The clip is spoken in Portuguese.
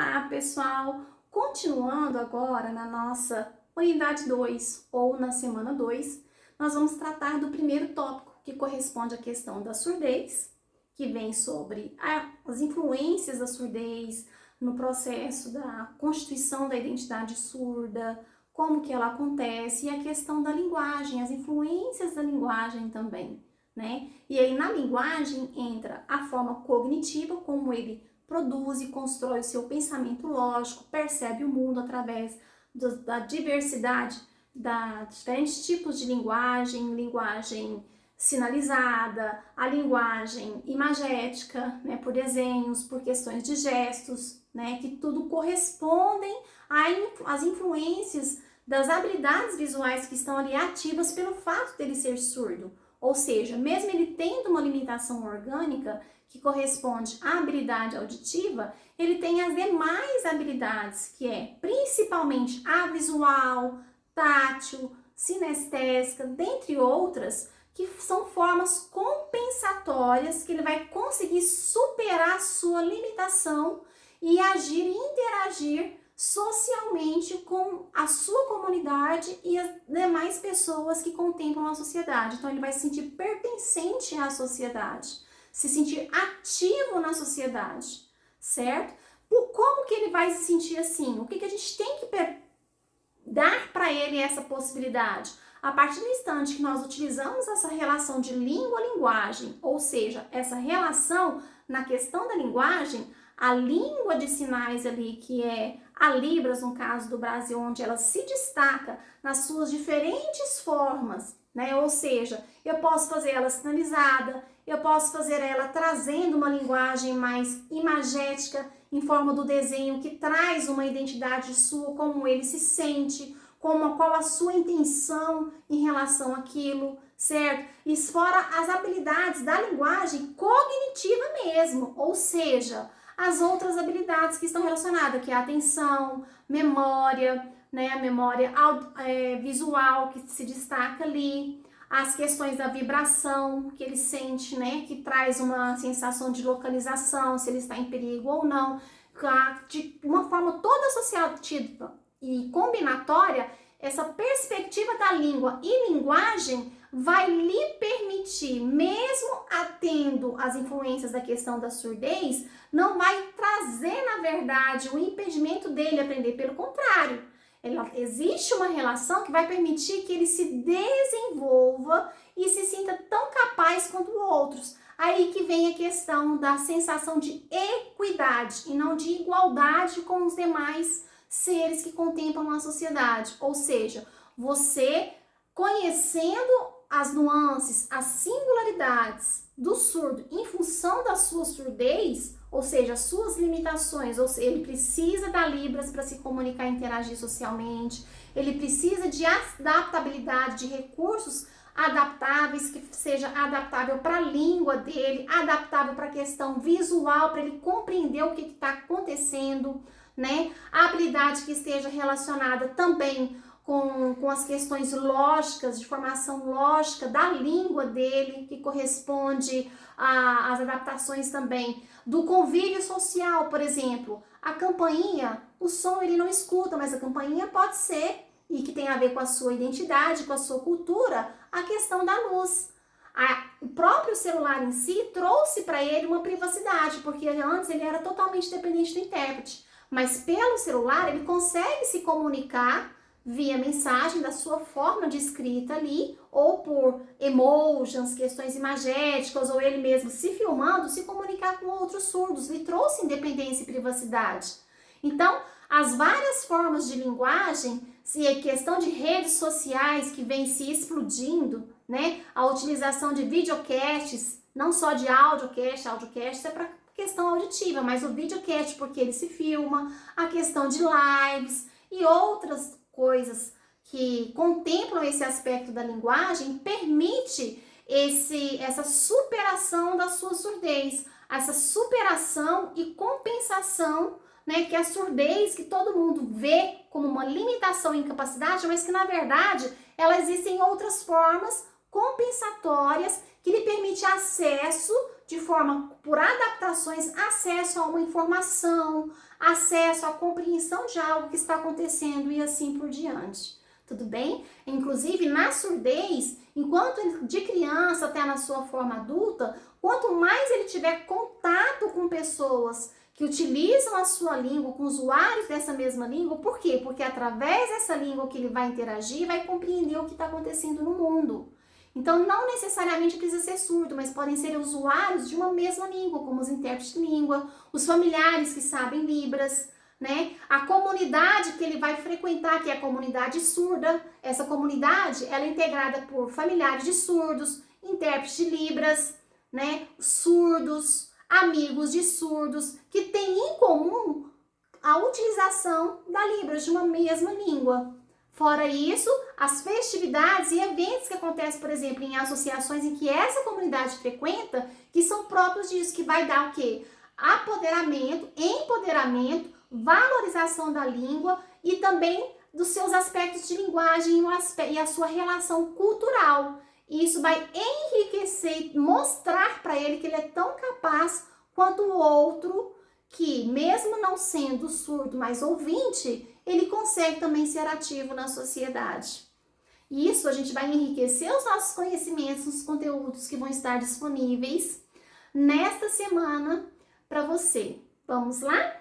Olá, pessoal! Continuando agora na nossa unidade 2 ou na semana 2, nós vamos tratar do primeiro tópico, que corresponde à questão da surdez, que vem sobre as influências da surdez no processo da constituição da identidade surda, como que ela acontece, e a questão da linguagem, as influências da linguagem também, né? E aí na linguagem entra a forma cognitiva, como ele produz e constrói o seu pensamento lógico, percebe o mundo através da diversidade, dos diferentes tipos de linguagem, linguagem sinalizada, a linguagem imagética, né, por desenhos, por questões de gestos, né, que tudo correspondem às influências das habilidades visuais que estão ali ativas pelo fato dele ser surdo. Ou seja, mesmo ele tendo uma limitação orgânica, que corresponde à habilidade auditiva, ele tem as demais habilidades, que é principalmente a visual, tátil, sinestésica, dentre outras, que são formas compensatórias que ele vai conseguir superar a sua limitação e agir e interagir socialmente com a sua comunidade e as demais pessoas que contemplam a sociedade. Então ele vai se sentir pertencente à sociedade, se sentir ativo na sociedade, certo? Como que ele vai se sentir assim? O que a gente tem que dar para ele essa possibilidade? A partir do instante que nós utilizamos essa relação de língua-linguagem, ou seja, essa relação na questão da linguagem, a língua de sinais ali, que é a Libras, no caso do Brasil, onde ela se destaca nas suas diferentes formas, né? Ou seja, eu posso fazer ela sinalizada, eu posso fazer ela trazendo uma linguagem mais imagética, em forma do desenho, que traz uma identidade sua, como ele se sente, qual a sua intenção em relação àquilo, certo? E fora as habilidades da linguagem cognitiva mesmo, ou seja, as outras habilidades que estão relacionadas, que é a atenção, memória, né? A memória visual que se destaca ali, as questões da vibração que ele sente, né? Que traz uma sensação de localização, se ele está em perigo ou não, de uma forma toda associativa e combinatória. Essa perspectiva da língua e linguagem vai lhe permitir, mesmo atendo as influências da questão da surdez, não vai trazer, na verdade, o impedimento dele aprender, pelo contrário. Existe uma relação que vai permitir que ele se desenvolva e se sinta tão capaz quanto outros. Aí que vem a questão da sensação de equidade e não de igualdade com os demais seres que contemplam a sociedade. Ou seja, você conhecendo as nuances, as singularidades do surdo em função da sua surdez, ou seja, as suas limitações, ou seja, ele precisa da Libras para se comunicar e interagir socialmente, ele precisa de adaptabilidade, de recursos adaptáveis, que seja adaptável para a língua dele, adaptável para a questão visual, para ele compreender o que está acontecendo, né? A habilidade que esteja relacionada também com as questões lógicas, de formação lógica da língua dele, que corresponde às adaptações também do convívio social, por exemplo. A campainha, o som ele não escuta, mas a campainha pode ser, e que tem a ver com a sua identidade, com a sua cultura, a questão da luz. O próprio celular em si trouxe para ele uma privacidade, porque antes ele era totalmente dependente do intérprete. Mas pelo celular ele consegue se comunicar via mensagem da sua forma de escrita ali, ou por emojis, questões imagéticas, ou ele mesmo se filmando, se comunicar com outros surdos. Lhe trouxe independência e privacidade. Então, as várias formas de linguagem, se é questão de redes sociais que vem se explodindo, né? A utilização de videocasts, não só de audiocast é para questão auditiva, mas o videocast porque ele se filma, a questão de lives e outras coisas que contemplam esse aspecto da linguagem, permite essa superação da sua surdez, essa superação e compensação, né, que a surdez que todo mundo vê como uma limitação e incapacidade, mas que na verdade ela existe em outras formas compensatórias que que lhe permite acesso de forma, por adaptações, acesso a uma informação, acesso à compreensão de algo que está acontecendo e assim por diante. Tudo bem? Inclusive, na surdez, enquanto de criança até na sua forma adulta, quanto mais ele tiver contato com pessoas que utilizam a sua língua, com usuários dessa mesma língua, por quê? Porque é através dessa língua que ele vai interagir, vai compreender o que está acontecendo no mundo. Então, não necessariamente precisa ser surdo, mas podem ser usuários de uma mesma língua, como os intérpretes de língua, os familiares que sabem Libras, né? A comunidade que ele vai frequentar, que é a comunidade surda, essa comunidade, ela é integrada por familiares de surdos, intérpretes de Libras, né? Surdos, amigos de surdos, que têm em comum a utilização da Libras, de uma mesma língua. Fora isso, as festividades e eventos que acontecem, por exemplo, em associações em que essa comunidade frequenta, que são próprios disso, que vai dar o quê? Apoderamento, empoderamento, valorização da língua e também dos seus aspectos de linguagem e a sua relação cultural. E isso vai enriquecer e mostrar para ele que ele é tão capaz quanto o outro, que mesmo não sendo surdo, mas ouvinte, ele consegue também ser ativo na sociedade. E isso a gente vai enriquecer os nossos conhecimentos nos conteúdos que vão estar disponíveis nesta semana para você. Vamos lá?